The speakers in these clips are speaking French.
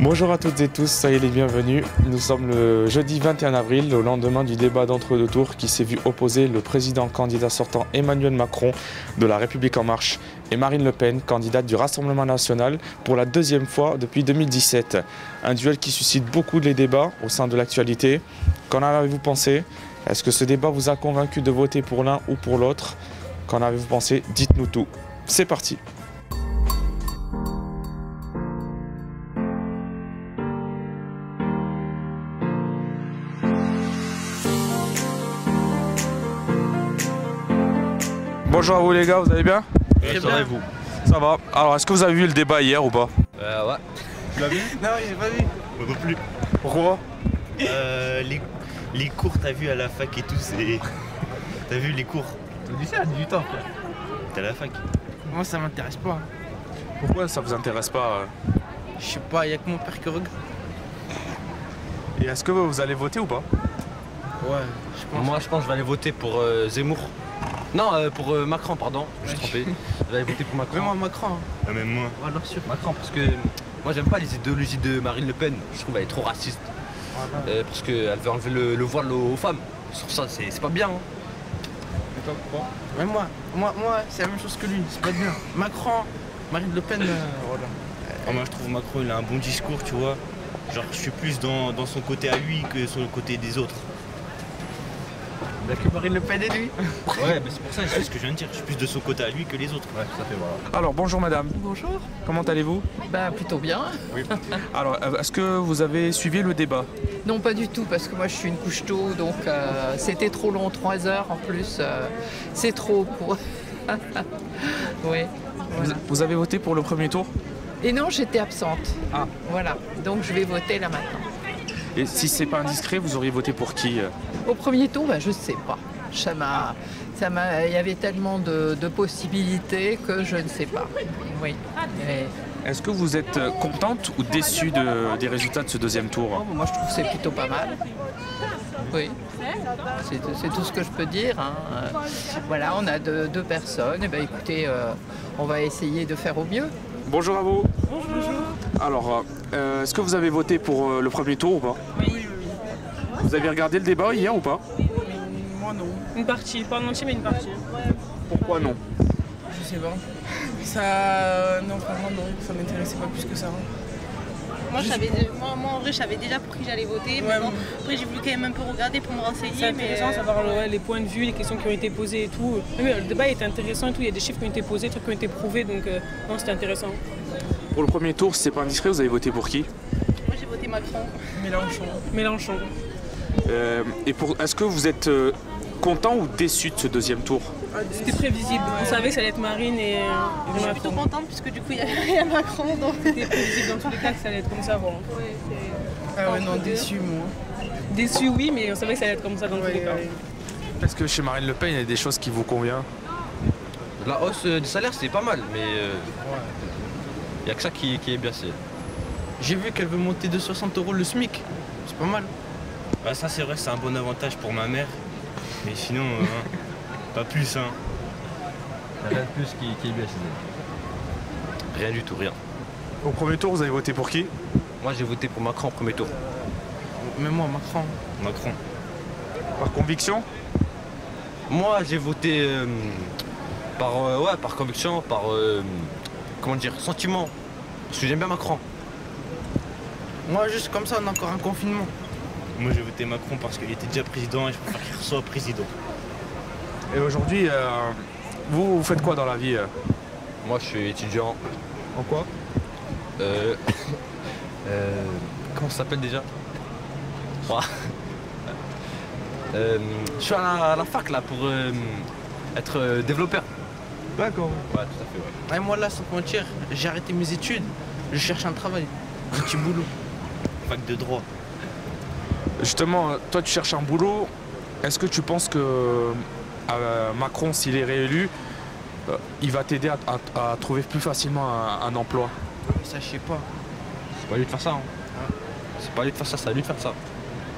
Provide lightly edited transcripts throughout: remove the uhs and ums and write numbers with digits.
Bonjour à toutes et tous, soyez les bienvenus. Nous sommes le jeudi 21 avril, au lendemain du débat d'entre-deux tours qui s'est vu opposer le président candidat sortant Emmanuel Macron de La République En Marche et Marine Le Pen, candidate du Rassemblement National pour la deuxième fois depuis 2017. Un duel qui suscite beaucoup de débats au sein de l'actualité. Qu'en avez-vous pensé? Est-ce que ce débat vous a convaincu de voter pour l'un ou pour l'autre? Qu'en avez-vous pensé? Dites-nous tout. C'est parti. Bonjour à vous les gars, vous allez bien? Très bien. Et vous? Ça va. Alors est-ce que vous avez vu le débat hier ou pas? Ouais. Tu l'as vu? Non, j'ai pas vu. Moi non plus. Pourquoi? Les cours, t'as vu à la fac et tout, c'est... T'as vu les cours? T'as dit ça à 18 ans, frère. T'es à la fac. Moi, ça m'intéresse pas. Pourquoi ça vous intéresse pas? Je sais pas, y'a que mon père qui regarde. Et est-ce que vous allez voter ou pas? Ouais, je pense. Moi, je pense que je vais aller voter pour Zemmour. Non, pour Macron, pardon. Je me suis trompé. Je vais aller voter pour Macron. Mais moi, Macron. Hein. Ah, même moi. Ouais, bien sûr. Macron, parce que moi, j'aime pas les idéologies de Marine Le Pen. Je trouve qu'elle est trop raciste. Voilà. Parce qu'elle veut enlever le voile aux femmes. Sur ça, c'est pas bien. Hein. Et toi, pourquoi? Mais moi, c'est la même chose que lui. C'est pas bien. Macron, Marine Le Pen, voilà. Moi, je trouve Macron, il a un bon discours, tu vois. Genre, je suis plus dans son côté à lui que sur le côté des autres. Il y a que Marine Le Pen et lui. Ouais, mais c'est pour ça, c'est ce que je viens de dire. Je suis plus de son côté à lui que les autres. Ouais, tout à fait, voilà. Alors bonjour madame. Bonjour. Comment allez-vous? Bah plutôt bien. Oui. Alors est-ce que vous avez suivi le débat? Non pas du tout parce que moi je suis une couche tôt donc c'était trop long, 3 heures en plus. C'est trop pour... Oui. Voilà. Vous avez voté pour le premier tour? Et non j'étais absente. Ah. Voilà. Donc je vais voter là maintenant. Et si c'est pas indiscret, vous auriez voté pour qui? Au premier tour, bah, je sais pas. Il y avait tellement de possibilités que je ne sais pas. Oui. Et... Est-ce que vous êtes contente ou déçue des résultats de ce deuxième tour? Moi je trouve que c'est plutôt pas mal. Oui. C'est tout ce que je peux dire. Hein. Voilà, on a deux personnes. Et ben, écoutez, on va essayer de faire au mieux. Bonjour à vous. Bonjour. Alors, est-ce que vous avez voté pour le premier tour ou pas? Oui. Vous avez regardé le débat hier ou pas? Moi non. Une partie, pas en entier mais une partie. Pourquoi non? Je sais pas. Ça... Non, franchement non, ça m'intéressait pas plus que ça. Moi, moi en vrai, je savais déjà pour qui j'allais voter, mais bon, après j'ai voulu quand même un peu regarder pour me renseigner. C'est intéressant de savoir les points de vue, les questions qui ont été posées et tout. Mais le débat était intéressant et tout, il y a des chiffres qui ont été posés, des trucs qui ont été prouvés, donc non, c'était intéressant. Pour le premier tour, si c'est pas indiscret, vous avez voté pour qui? Moi j'ai voté Macron. Mélenchon. Est-ce que vous êtes content ou déçu de ce deuxième tour? C'était prévisible, on savait que ça allait être Marine et Je suis plutôt contente puisque du coup il y a Macron. Donc... C'était prévisible dans tous les cas que ça allait être comme ça. Bon. Ah ouais, non, déçu moi. Déçu oui, mais on savait que ça allait être comme ça dans tous les cas. Est-ce que chez Marine Le Pen, il y a des choses qui vous conviennent? La hausse du salaire, c'est pas mal, mais il n'y a que ça qui est bien. J'ai vu qu'elle veut monter de 60 € le SMIC. C'est pas mal. Bah, ça, c'est vrai, c'est un bon avantage pour ma mère. Mais sinon, pas plus, hein. Il n'y a rien de plus qui est bien chez elle. Rien du tout, rien. Au premier tour, vous avez voté pour qui? Moi, j'ai voté pour Macron au premier tour. Mais moi, Macron. Macron. Par conviction? Moi, j'ai voté par conviction, par comment dire, sentiment. Parce que j'aime bien Macron. Moi, juste comme ça, on a encore un confinement. Moi, j'ai voté Macron parce qu'il était déjà président et je préfère qu'il soit président. Et aujourd'hui, vous faites quoi dans la vie? Moi, je suis étudiant. En quoi? Comment ça s'appelle déjà? Je suis à la fac là pour être développeur. D'accord. Ouais, tout à fait. Ouais. Et moi là, sans te mentir, j'ai arrêté mes études. Je cherche un travail, un petit boulot. Fac de droit. Justement, toi tu cherches un boulot. Est-ce que tu penses que Macron, s'il est réélu, il va t'aider à trouver plus facilement un emploi? Ça, je sais pas. C'est pas à lui de faire ça. Hein. C'est pas à lui de faire ça, c'est à lui de faire ça.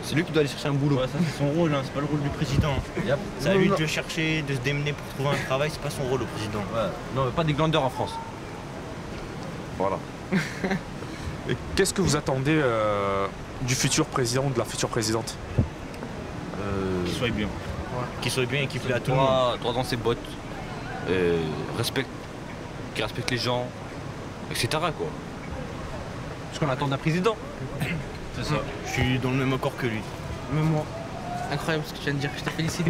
C'est lui qui doit aller chercher un boulot. Ouais, ça c'est son rôle, hein. C'est pas le rôle du président. Yep. C'est à lui de le chercher, de se démener pour trouver un travail, c'est pas son rôle au président. Ouais. Non, mais pas des glandeurs en France. Voilà. Qu'est-ce que vous attendez du futur président ou de la future présidente? Qu'il soit bien. Qu'il soit bien et qu'il plaît à tout le monde. Droit dans ses bottes. Qui respecte les gens, etc. quoi. Ce qu'on attend d'un président. C'est ça. Je suis dans le même accord que lui. Même moi. Incroyable ce que tu viens de dire, je te félicite.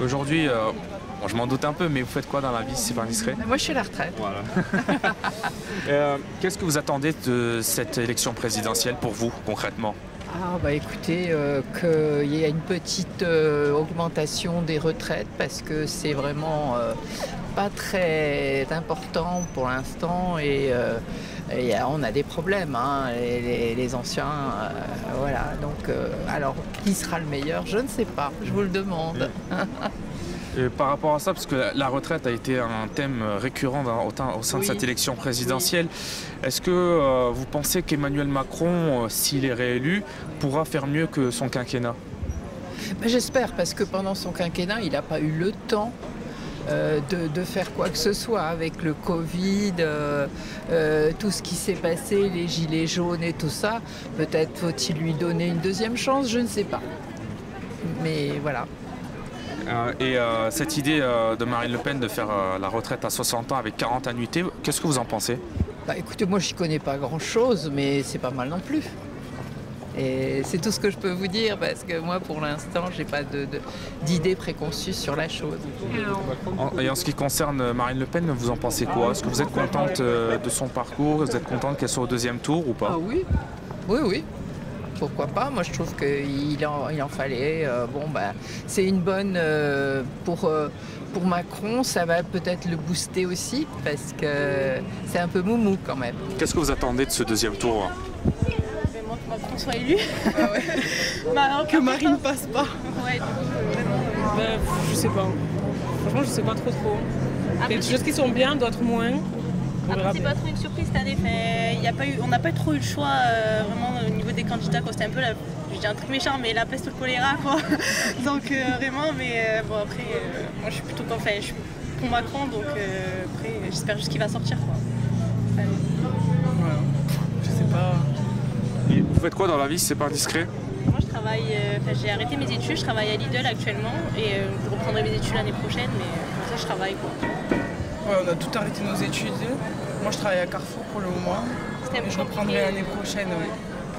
Aujourd'hui, bon, je m'en doute un peu, mais vous faites quoi dans la vie si c'est pas indiscret? Moi, je suis à la retraite. Voilà. Qu'est-ce que vous attendez de cette élection présidentielle pour vous, concrètement? Ah bah écoutez, qu'il y ait une petite augmentation des retraites parce que c'est vraiment pas très important pour l'instant et on a des problèmes, hein, les anciens, voilà. Donc, alors, qui sera le meilleur? Je ne sais pas, je vous le demande. Et par rapport à ça, parce que la retraite a été un thème récurrent au sein de cette élection présidentielle, est-ce que vous pensez qu'Emmanuel Macron, s'il est réélu, pourra faire mieux que son quinquennat? Ben, j'espère, parce que pendant son quinquennat, il n'a pas eu le temps de faire quoi que ce soit avec le Covid, tout ce qui s'est passé, les gilets jaunes et tout ça. Peut-être faut-il lui donner une deuxième chance, je ne sais pas. Mais voilà. Et cette idée de Marine Le Pen de faire la retraite à 60 ans avec 40 annuités, qu'est-ce que vous en pensez? Bah, écoutez, moi, je n'y connais pas grand-chose, mais c'est pas mal non plus. Et c'est tout ce que je peux vous dire, parce que moi, pour l'instant, je n'ai pas d'idée préconçue sur la chose. Et en ce qui concerne Marine Le Pen, vous en pensez quoi? Est-ce que vous êtes contente de son parcours? Vous êtes contente qu'elle soit au deuxième tour ou pas? Ah oui, oui, oui. Pourquoi pas? Moi, je trouve qu'il en fallait. Bon, bah, c'est une bonne pour Macron. Ça va peut-être le booster aussi parce que c'est un peu moumou quand même. Qu'est-ce que vous attendez de ce deuxième tour? Moi, que Macron soit élu. Ah ouais. Que Marine passe pas. Ouais. Je sais pas. Franchement, je sais pas trop. Il y a des choses qui sont bien, d'autres moins. Après, c'est pas trop une surprise cette année. On n'a pas trop eu le choix vraiment au niveau des candidats. C'était un peu, je dis un truc méchant, mais la peste ou le choléra, quoi. Donc vraiment, mais bon après, moi je suis plutôt je suis pour Macron, donc après j'espère juste qu'il va sortir, quoi. Voilà. Je sais pas. Et vous faites quoi dans la vie si c'est pas indiscret? Moi je travaille, j'ai arrêté mes études, je travaille à Lidl actuellement et je reprendrai mes études l'année prochaine, mais pour ça je travaille, quoi. Ouais, on a tout arrêté nos études. Moi, je travaille à Carrefour pour le moment. Et je reprendrai l'année prochaine, ouais.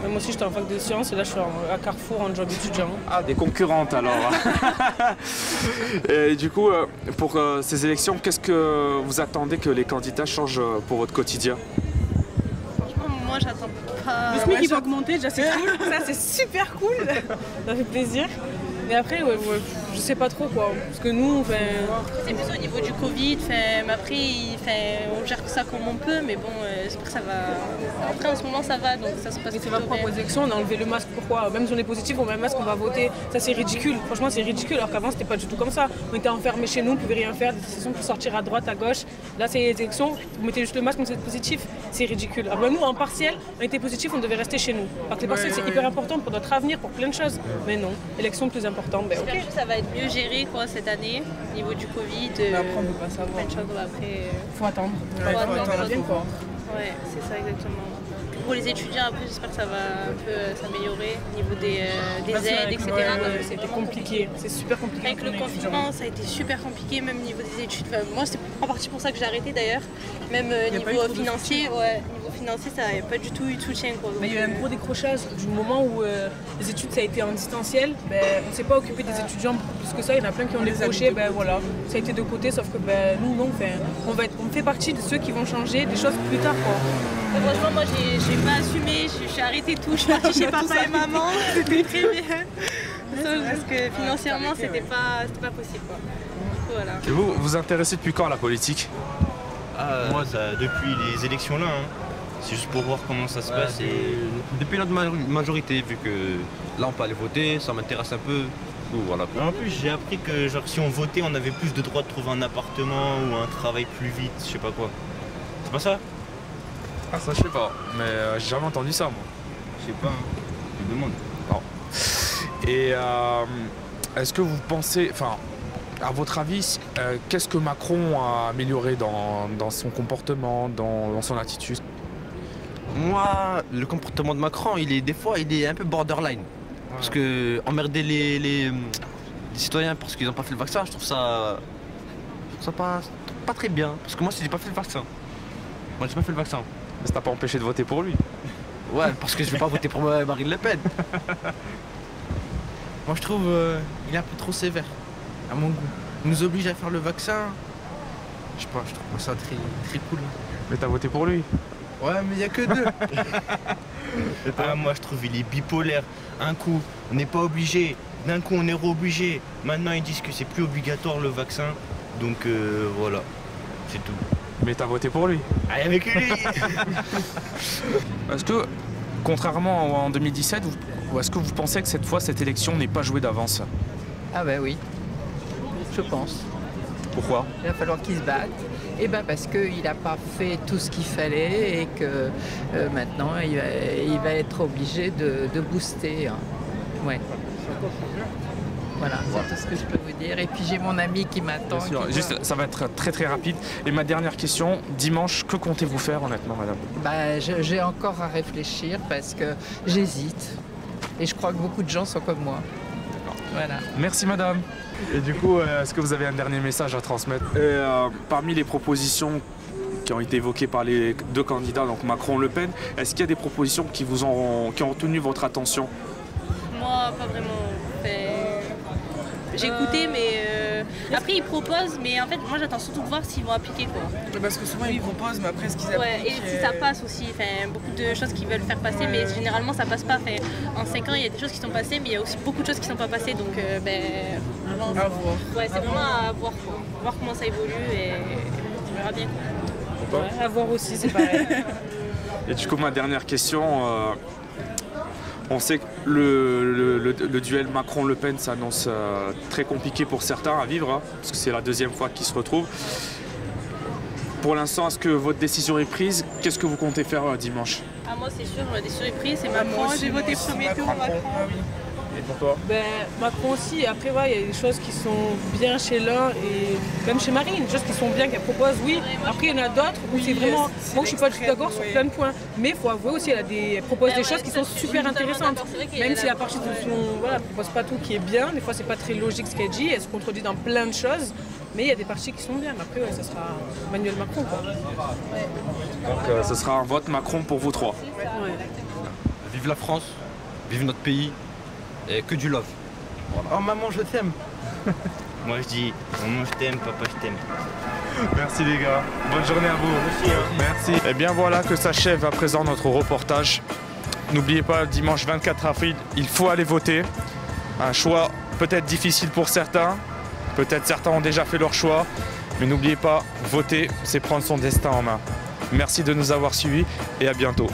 Moi aussi, j'étais en fac de sciences et là, je suis à Carrefour en job étudiant. Ah, des concurrentes alors. Et du coup, pour ces élections, qu'est-ce que vous attendez que les candidats changent pour votre quotidien? Franchement, moi, j'attends pas. Le SMIC qui va augmenter, déjà, c'est cool. Ça, c'est super cool. Ça fait plaisir. Mais après, ouais, je sais pas trop quoi. Parce que nous, c'est plus au niveau du Covid, mais après, on gère ça comme on peut, mais bon, j'espère que ça va. Après, en ce moment, ça va, donc ça se passe c'est ma plutôt propre bien. élection, on a enlevé le masque. Pourquoi? Même si on est positif, on met le masque, on va voter. Ça, c'est ridicule. Franchement, c'est ridicule. Alors qu'avant, c'était pas du tout comme ça. On était enfermés chez nous, on pouvait rien faire, des décisions pour sortir à droite, à gauche. Là, c'est les élections, vous mettez juste le masque, vous êtes positif. C'est ridicule. Alors, nous, en partiel, on était positif, on devait rester chez nous. Parce que les partiels, c'est hyper important pour notre avenir, pour plein de choses. Mais non, élection plus importante, ben ok. J'espère que ça va être mieux géré quoi, cette année, au niveau du Covid. Mais après, on ne peut pas savoir. Plein de choses, après. Faut attendre. Ouais, faut attendre, faut voir. Ouais, c'est ça exactement. Pour les étudiants, après, j'espère que ça va un peu s'améliorer au niveau des aides, etc. C'était compliqué, c'est super compliqué. Avec le confinement, ça a été super compliqué, même au niveau des études. Enfin, moi, c'est en partie pour ça que j'ai arrêté d'ailleurs. Même niveau financier, ça n'avait pas du tout eu de soutien. Quoi. Mais il y a eu un gros décrochage du moment où les études ça a été en distanciel. Ben, on ne s'est pas occupé des étudiants plus que ça. Il y en a plein qui ont décroché. Ben, voilà, ça a été de côté, sauf que ben, nous, non, on fait partie de ceux qui vont changer des choses plus tard. Quoi. Franchement, moi, j'ai pas assumé. J'ai arrêté tout. Je suis partie chez papa et maman. C'était très bien. Parce que financièrement, c'était pas possible. Quoi. Voilà. Et vous vous intéressez depuis quand à la politique? Moi, depuis les élections là. Hein. C'est juste pour voir comment ça se passe. Depuis notre majorité, vu que là on peut aller voter, ça m'intéresse un peu. Voilà. En plus, j'ai appris que genre, si on votait, on avait plus de droits de trouver un appartement ou un travail plus vite, je sais pas quoi. C'est pas ça? Ah, ça je sais pas, mais j'ai jamais entendu ça moi. Je sais pas, hein. Je me demande. Non. Et est-ce que vous pensez, enfin, à votre avis, qu'est-ce que Macron a amélioré dans son comportement, dans son attitude? Moi, le comportement de Macron, des fois, il est un peu borderline. Parce que emmerder les citoyens parce qu'ils n'ont pas fait le vaccin, je trouve ça pas très bien. Parce que moi, j'ai pas fait le vaccin. Moi, j'ai pas fait le vaccin. Mais ça t'a pas empêché de voter pour lui. Ouais, parce que je vais pas voter pour Marine Le Pen. Moi je trouve il est un peu trop sévère, à mon goût. Il nous oblige à faire le vaccin. Je sais pas, je trouve ça très cool. Mais t'as voté pour lui. Ouais, mais il y a que deux. Moi je trouve il est bipolaire. Un coup on n'est pas obligé, d'un coup on est obligé. Maintenant ils disent que c'est plus obligatoire le vaccin. Donc voilà, c'est tout. Mais t'as voté pour lui. Allez avec lui. Est-ce que, contrairement en 2017, est-ce que vous pensez que cette fois, cette élection n'est pas jouée d'avance? Ah ben oui, je pense. Pourquoi? Il va falloir qu'il se batte. Eh ben parce qu'il n'a pas fait tout ce qu'il fallait et que maintenant il va être obligé de booster. Hein. Ouais. Voilà, c'est tout ce que je peux vous dire. Et puis j'ai mon ami qui m'attend. Juste, ça va être très très rapide. Et ma dernière question, dimanche, que comptez-vous faire honnêtement, madame? Bah, j'ai encore à réfléchir parce que j'hésite. Et je crois que beaucoup de gens sont comme moi. Voilà. Merci madame. Et du coup, est-ce que vous avez un dernier message à transmettre? Parmi les propositions qui ont été évoquées par les deux candidats, donc Macron et Le Pen, est-ce qu'il y a des propositions qui ont retenu votre attention? Moi, pas vraiment. J'ai écouté, mais après ils proposent, mais en fait moi j'attends surtout de voir s'ils vont appliquer quoi. Parce que souvent ils proposent, mais après ce qu'ils appliquent. Ouais, et si ça passe aussi, beaucoup de choses qu'ils veulent faire passer, mais généralement ça passe pas. En 5 ans il y a des choses qui sont passées, mais il y a aussi beaucoup de choses qui sont pas passées, donc à voir. Ouais, c'est vraiment à voir quoi. Voir comment ça évolue et on verra bien. Ouais, à voir aussi, c'est pareil. Et du coup, ma dernière question. On sait que le duel Macron-Le Pen s'annonce très compliqué pour certains à vivre, hein, parce que c'est la deuxième fois qu'ils se retrouvent. Pour l'instant, est-ce que votre décision est prise? Qu'est-ce que vous comptez faire dimanche? Ah, moi c'est sûr, ma décision est prise, c'est Macron, j'ai voté premier tour Macron. Et pour toi? Macron aussi, après il y a des choses qui sont bien chez l'un et même chez Marine, des choses qui sont bien qu'elle propose, oui. Après il y en a d'autres où c'est vraiment, moi je suis pas du tout d'accord sur plein de points, mais il faut avouer aussi elle propose des choses qui sont super intéressantes, même si la partie de son, elle propose pas tout qui est bien, des fois c'est pas très logique ce qu'elle dit, elle se contredit dans plein de choses, mais il y a des parties qui sont bien, mais après ça sera Emmanuel Macron quoi. Donc ce sera un vote Macron pour vous trois. Ouais. Vive la France, vive notre pays. Et que du love. Voilà. Oh maman je t'aime. Moi je dis maman je t'aime, papa je t'aime. Merci les gars, bonne journée à vous. Merci. Et bien voilà que s'achève à présent notre reportage. N'oubliez pas, dimanche 24 avril, il faut aller voter. Un choix peut-être difficile pour certains, peut-être certains ont déjà fait leur choix, mais n'oubliez pas, voter, c'est prendre son destin en main. Merci de nous avoir suivis et à bientôt.